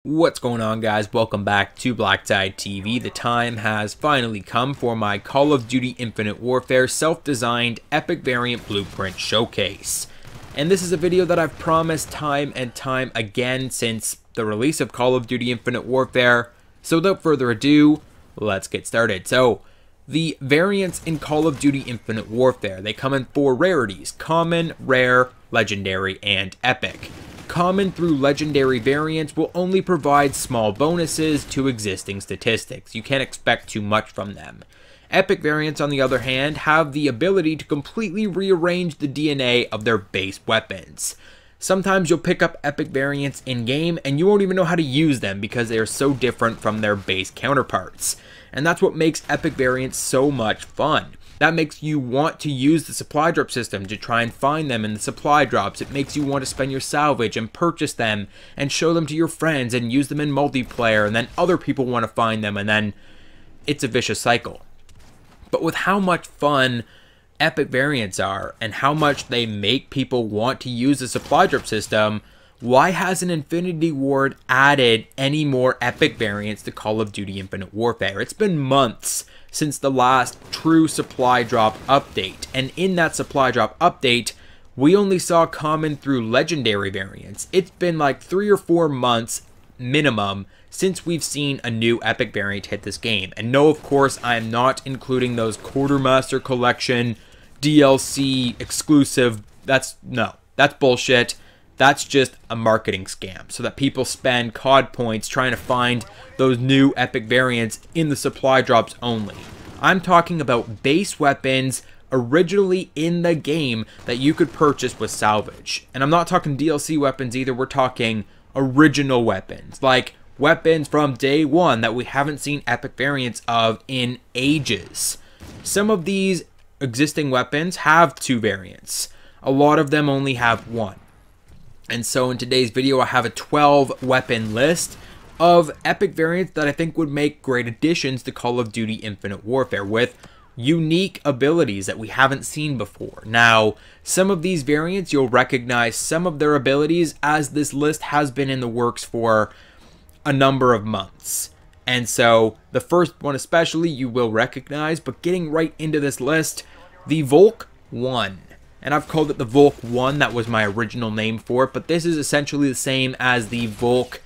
What's going on, guys? Welcome back to BlackTideTV. The time has finally come for my Call of Duty Infinite Warfare self-designed epic variant blueprint showcase. And this is a video that I've promised time and time again since the release of Call of Duty Infinite Warfare. So without further ado, let's get started. So, the variants in Call of Duty Infinite Warfare, they come in 4 rarities: common, rare, legendary, and epic. Common through legendary variants will only provide small bonuses to existing statistics. You can't expect too much from them. Epic variants, on the other hand, have the ability to completely rearrange the DNA of their base weapons. Sometimes you'll pick up epic variants in-game and you won't even know how to use them because they are so different from their base counterparts. And that's what makes epic variants so much fun. That makes you want to use the supply drop system to try and find them in the supply drops. It makes you want to spend your salvage and purchase them and show them to your friends and use them in multiplayer, and then other people want to find them, and then it's a vicious cycle. But with how much fun epic variants are and how much they make people want to use the supply drop system, why hasn't Infinity Ward added any more epic variants to Call of Duty Infinite Warfare? It's been months since the last true supply drop update, and in that supply drop update, we only saw common through legendary variants. It's been like 3 or 4 months minimum since we've seen a new epic variant hit this game. And no, of course, I am not including those Quartermaster Collection DLC exclusive. That's bullshit. That's just a marketing scam so that people spend COD points trying to find those new epic variants in the supply drops only. I'm talking about base weapons originally in the game that you could purchase with salvage. And I'm not talking DLC weapons either. We're talking original weapons, like weapons from day one that we haven't seen epic variants of in ages. Some of these existing weapons have 2 variants. A lot of them only have 1. And so in today's video, I have a 12 weapon list of epic variants that I think would make great additions to Call of Duty Infinite Warfare with unique abilities that we haven't seen before. Now, some of these variants, you'll recognize some of their abilities as this list has been in the works for a number of months. And so the first one especially you will recognize, but getting right into this list, the Volk 1. And I've called it the Volk 1, that was my original name for it, but this is essentially the same as the Volk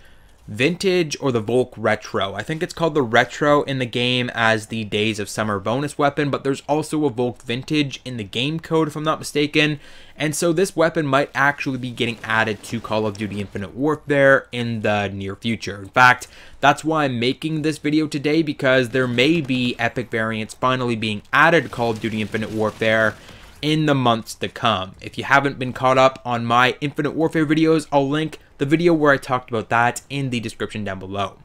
Vintage or the Volk Retro. I think it's called the Retro in the game as the Days of Summer bonus weapon, but there's also a Volk Vintage in the game code if I'm not mistaken, and so this weapon might actually be getting added to Call of Duty Infinite Warfare in the near future. In fact, that's why I'm making this video today, because there may be epic variants finally being added to Call of Duty Infinite Warfare in the months to come. If you haven't been caught up on my Infinite Warfare videos, I'll link the video where I talked about that in the description down below.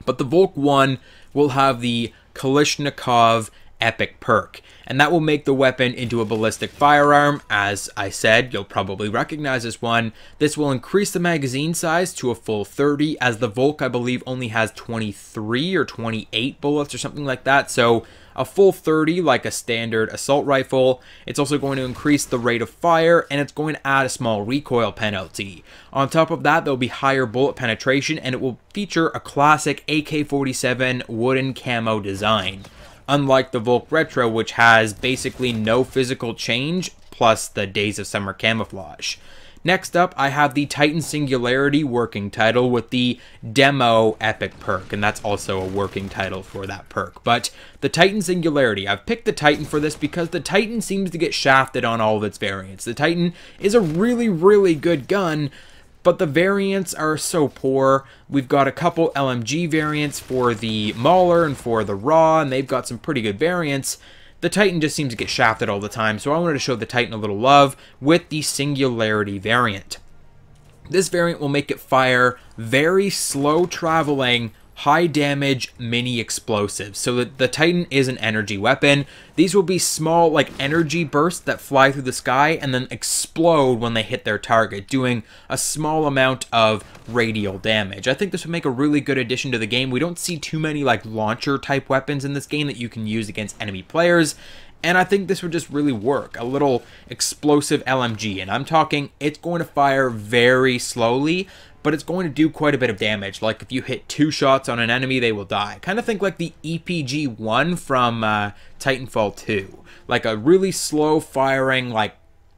But the Volk 1 will have the Kalashnikov epic perk, and that will make the weapon into a ballistic firearm. As I said, you'll probably recognize this one. This will increase the magazine size to a full 30, as the Volk, I believe, only has 23 or 28 bullets or something like that, so a full 30 like a standard assault rifle. It's also going to increase the rate of fire, and it's going to add a small recoil penalty. On top of that, there'll be higher bullet penetration, and it will feature a classic AK-47 wooden camo design, unlike the Volk Retro, which has basically no physical change, plus the Days of Summer camouflage. Next up, I have the Titan Singularity working title with the Demo epic perk, and that's also a working title for that perk. But the Titan Singularity, I've picked the Titan for this because the Titan seems to get shafted on all of its variants. The Titan is a really, really good gun, but the variants are so poor. We've got a couple LMG variants for the Mauler and for the Raw, and they've got some pretty good variants. The Titan just seems to get shafted all the time, so I wanted to show the Titan a little love with the Singularity variant. This variant will make it fire very slow traveling, high damage mini explosives, so that the Titan is an energy weapon. These will be small, like, energy bursts that fly through the sky and then explode when they hit their target, doing a small amount of radial damage. I think this would make a really good addition to the game. We don't see too many, like, launcher type weapons in this game that you can use against enemy players, and I think this would just really work. A little explosive LMG, and I'm talking, it's going to fire very slowly, but it's going to do quite a bit of damage. Like if you hit 2 shots on an enemy, they will die. Kind of think like the EPG-1 from Titanfall 2. Like a really slow firing, like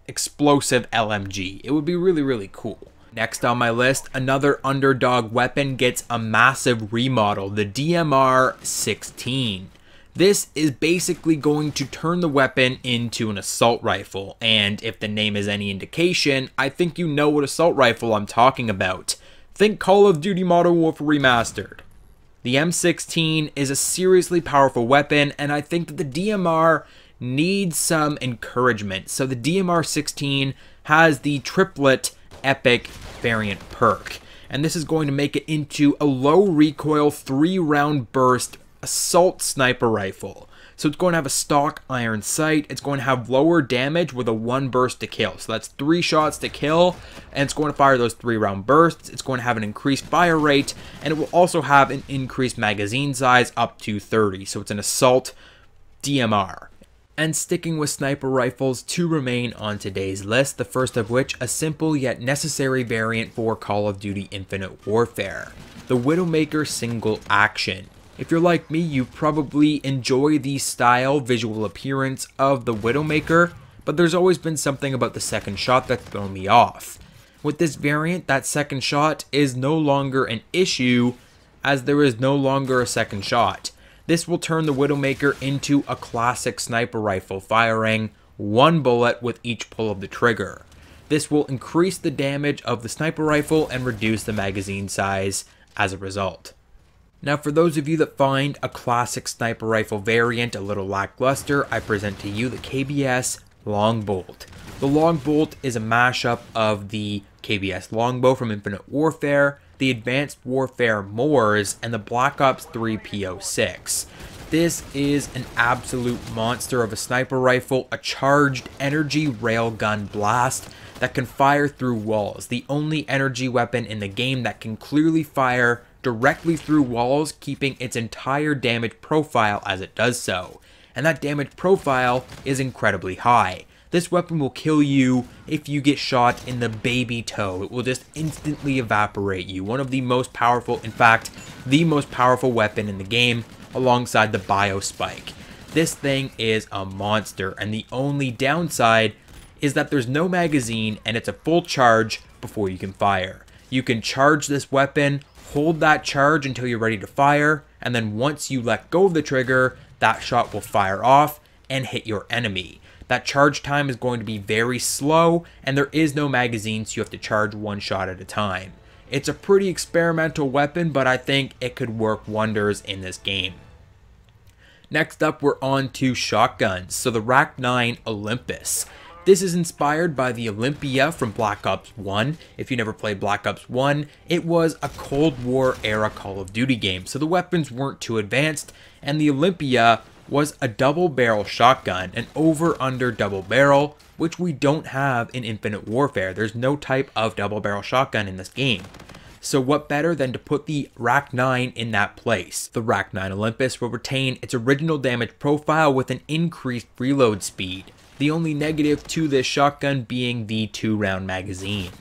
explosive LMG. It would be really, really cool. Next on my list, another underdog weapon gets a massive remodel, the DMR-16. This is basically going to turn the weapon into an assault rifle, and if the name is any indication, I think you know what assault rifle I'm talking about. Think Call of Duty Modern Warfare Remastered. The M16 is a seriously powerful weapon, and I think that the DMR needs some encouragement. So the DMR-16 has the triplet epic variant perk, and this is going to make it into a low recoil 3-round burst assault sniper rifle. So it's going to have a stock iron sight, it's going to have lower damage with a 1 burst to kill. So that's 3 shots to kill, and it's going to fire those 3-round bursts. It's going to have an increased fire rate, and it will also have an increased magazine size up to 30. So it's an assault DMR. And sticking with sniper rifles, 2 remain on today's list, the first of which a simple yet necessary variant for Call of Duty Infinite Warfare, the Widowmaker Single Action. If you're like me, you probably enjoy the style, visual appearance of the Widowmaker, but there's always been something about the second shot that's thrown me off. With this variant, that second shot is no longer an issue, as there is no longer a second shot. This will turn the Widowmaker into a classic sniper rifle, firing 1 bullet with each pull of the trigger. This will increase the damage of the sniper rifle and reduce the magazine size as a result. Now, for those of you that find a classic sniper rifle variant a little lackluster, I present to you the KBS Longbolt. The Longbolt is a mashup of the KBS Longbow from Infinite Warfare, the Advanced Warfare Moors, and the Black Ops 3 P06. This is an absolute monster of a sniper rifle, a charged energy railgun blast that can fire through walls. The only energy weapon in the game that can clearly fire directly through walls, keeping its entire damage profile as it does so. And that damage profile is incredibly high. This weapon will kill you if you get shot in the baby toe. It will just instantly evaporate you. One of the most powerful, in fact, the most powerful weapon in the game, alongside the Biospike. This thing is a monster, and the only downside is that there's no magazine and it's a full charge before you can fire. You can charge this weapon, hold that charge until you're ready to fire, and then once you let go of the trigger, that shot will fire off and hit your enemy. That charge time is going to be very slow, and there is no magazine, so you have to charge 1 shot at a time. It's a pretty experimental weapon, but I think it could work wonders in this game. Next up, we're on to shotguns. So the RAK-9 Olympus. This is inspired by the Olympia from Black Ops 1. If you never played Black Ops 1, it was a Cold War era Call of Duty game, so the weapons weren't too advanced, and the Olympia was a double barrel shotgun, an over-under double barrel, which we don't have in Infinite Warfare. There's no type of double barrel shotgun in this game. So what better than to put the RAK-9 in that place? The RAK-9 Olympus will retain its original damage profile with an increased reload speed. The only negative to this shotgun being the 2-round magazine.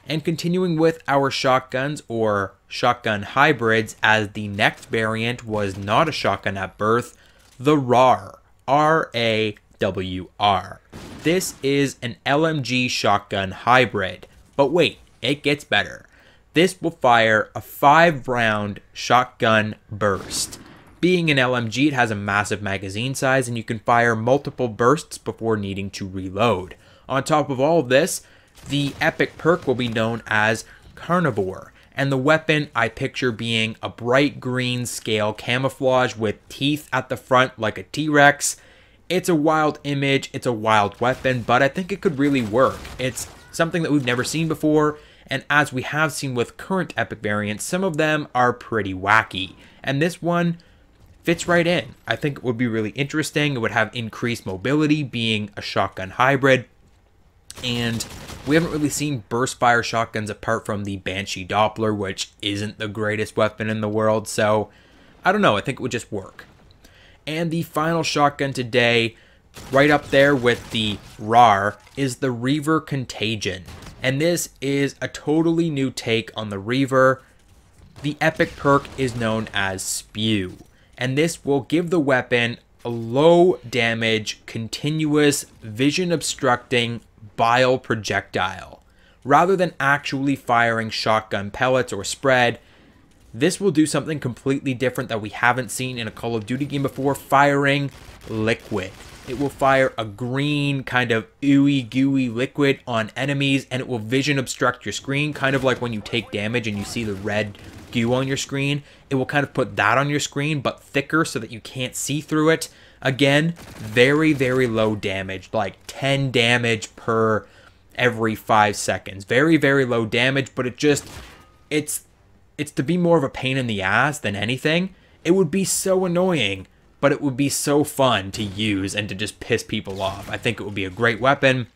And continuing with our shotguns, or shotgun hybrids, as the next variant was not a shotgun at birth, the RAWR, R-A-W-R. This is an LMG shotgun hybrid, but wait, it gets better. This will fire a 5-round shotgun burst. Being an LMG, it has a massive magazine size, and you can fire multiple bursts before needing to reload. On top of all of this, the epic perk will be known as Carnivore, and the weapon I picture being a bright green scale camouflage with teeth at the front like a T-Rex. It's a wild image, it's a wild weapon, but I think it could really work. It's something that we've never seen before, and as we have seen with current epic variants, some of them are pretty wacky, and this one fits right in. I think it would be really interesting. It would have increased mobility being a shotgun hybrid, and we haven't really seen burst fire shotguns apart from the Banshee Doppler, which isn't the greatest weapon in the world, so I don't know, I think it would just work. And the final shotgun today, right up there with the RAR, is the Reaver Contagion. And this is a totally new take on the Reaver. The epic perk is known as Spew, and this will give the weapon a low damage, continuous, vision obstructing bile projectile. Rather than actually firing shotgun pellets or spread, this will do something completely different that we haven't seen in a Call of Duty game before, firing liquid. It will fire a green kind of ooey gooey liquid on enemies, and it will vision obstruct your screen, kind of like when you take damage and you see the red goo on your screen. It will kind of put that on your screen, but thicker so that you can't see through it. Again, very, very low damage, like 10 damage per every 5 seconds. Very, very low damage, but it's to be more of a pain in the ass than anything. It would be so annoying, but it would be so fun to use and to just piss people off. I think it would be a great weapon.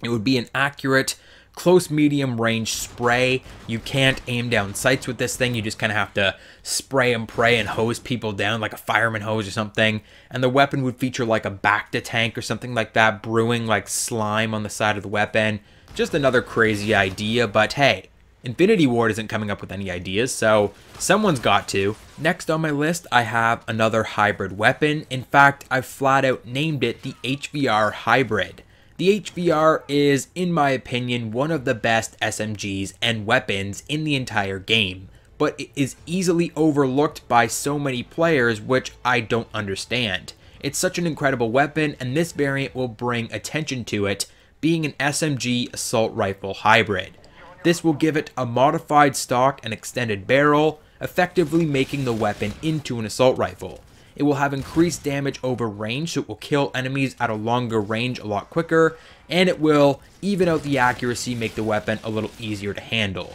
It would be an accurate close medium range spray. You can't aim down sights with this thing. You just kind of have to spray and pray and hose people down like a fireman hose or something. And the weapon would feature like a Bacta tank or something like that, brewing like slime on the side of the weapon. Just another crazy idea, but hey, Infinity Ward isn't coming up with any ideas, so someone's got to. Next on my list, I have another hybrid weapon. In fact, I've flat out named it the HVR Hybrid. The HVR is, in my opinion, one of the best SMGs and weapons in the entire game, but it is easily overlooked by so many players, which I don't understand. It's such an incredible weapon, and this variant will bring attention to it, being an SMG assault rifle hybrid. This will give it a modified stock and extended barrel, effectively making the weapon into an assault rifle. It will have increased damage over range, so it will kill enemies at a longer range a lot quicker, and it will even out the accuracy, make the weapon a little easier to handle.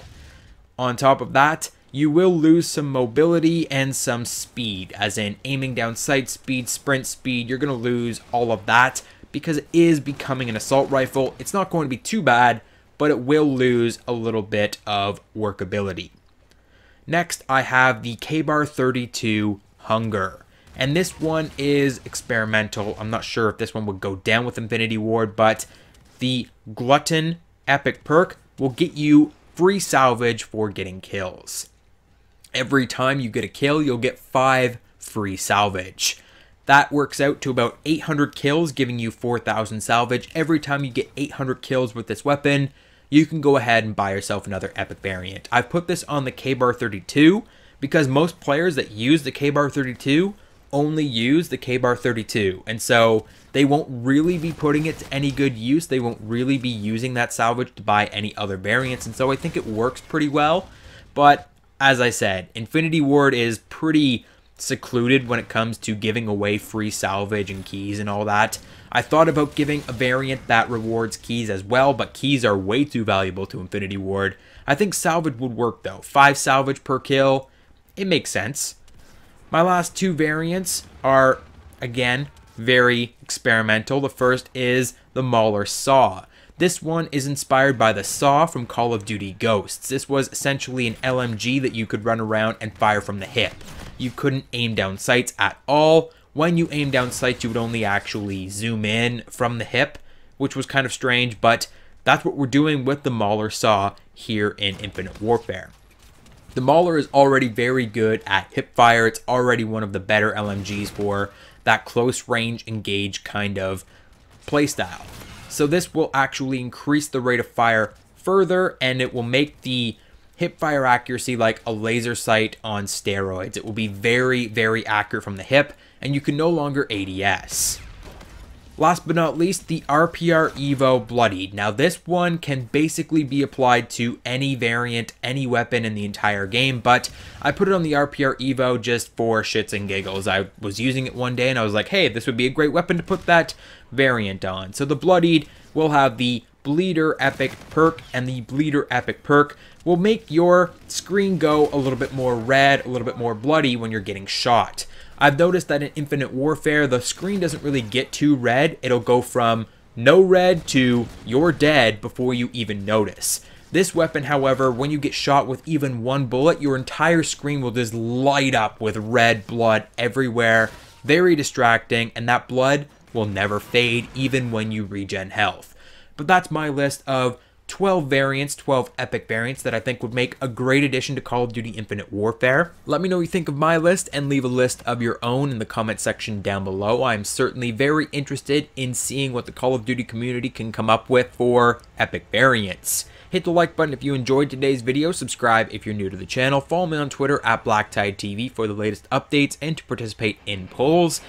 On top of that, you will lose some mobility and some speed, as in aiming down sight speed, sprint speed. You're going to lose all of that because it is becoming an assault rifle. It's not going to be too bad, but it will lose a little bit of workability. Next, I have the KBAR 32 Hunger, and this one is experimental. I'm not sure if this one would go down with Infinity Ward, but the Glutton epic perk will get you free salvage for getting kills. Every time you get a kill, you'll get 5 free salvage. That works out to about 800 kills, giving you 4,000 salvage. Every time you get 800 kills with this weapon, you can go ahead and buy yourself another epic variant. I've put this on the KBAR 32 because most players that use the KBAR 32 only use the KBAR 32. And so they won't really be putting it to any good use. They won't really be using that salvage to buy any other variants. And so I think it works pretty well. But as I said, Infinity Ward is pretty secluded when it comes to giving away free salvage and keys and all that. I thought about giving a variant that rewards keys as well, but keys are way too valuable to Infinity Ward. I think salvage would work though. 5 salvage per kill, it makes sense. My last 2 variants are, again, very experimental. The first is the Mauler Saw. This one is inspired by the Saw from Call of Duty Ghosts. This was essentially an LMG that you could run around and fire from the hip. You couldn't aim down sights at all. When you aim down sights, you would only actually zoom in from the hip, which was kind of strange, but that's what we're doing with the Mauler Saw here in Infinite Warfare. The Mauler is already very good at hip fire. It's already one of the better LMGs for that close range engage kind of playstyle. So this will actually increase the rate of fire further, and it will make the hip fire accuracy like a laser sight on steroids. It will be very, very accurate from the hip, and you can no longer ADS. Last but not least, the RPR Evo Bloodied. Now this one can basically be applied to any variant, any weapon in the entire game, but I put it on the RPR Evo just for shits and giggles. I was using it one day and I was like, hey, this would be a great weapon to put that variant on. So the Bloodied will have the Bleeder Epic perk, and the Bleeder Epic perk will make your screen go a little bit more red, a little bit more bloody when you're getting shot. I've noticed that in Infinite Warfare, the screen doesn't really get too red. It'll go from no red to you're dead before you even notice. This weapon, however, when you get shot with even one bullet, your entire screen will just light up with red blood everywhere. Very distracting, and that blood will never fade even when you regen health. But that's my list of 12 variants, 12 epic variants that I think would make a great addition to Call of Duty Infinite Warfare. Let me know what you think of my list and leave a list of your own in the comment section down below. I'm certainly very interested in seeing what the Call of Duty community can come up with for epic variants. Hit the like button if you enjoyed today's video, subscribe if you're new to the channel, follow me on Twitter at BlackTideTV for the latest updates and to participate in polls.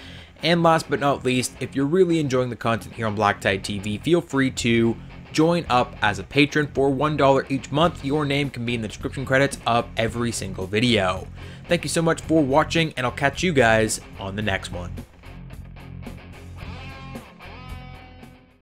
And last but not least, if you're really enjoying the content here on BlackTideTV, feel free to join up as a patron for $1 each month. Your name can be in the description credits of every single video. Thank you so much for watching, and I'll catch you guys on the next one.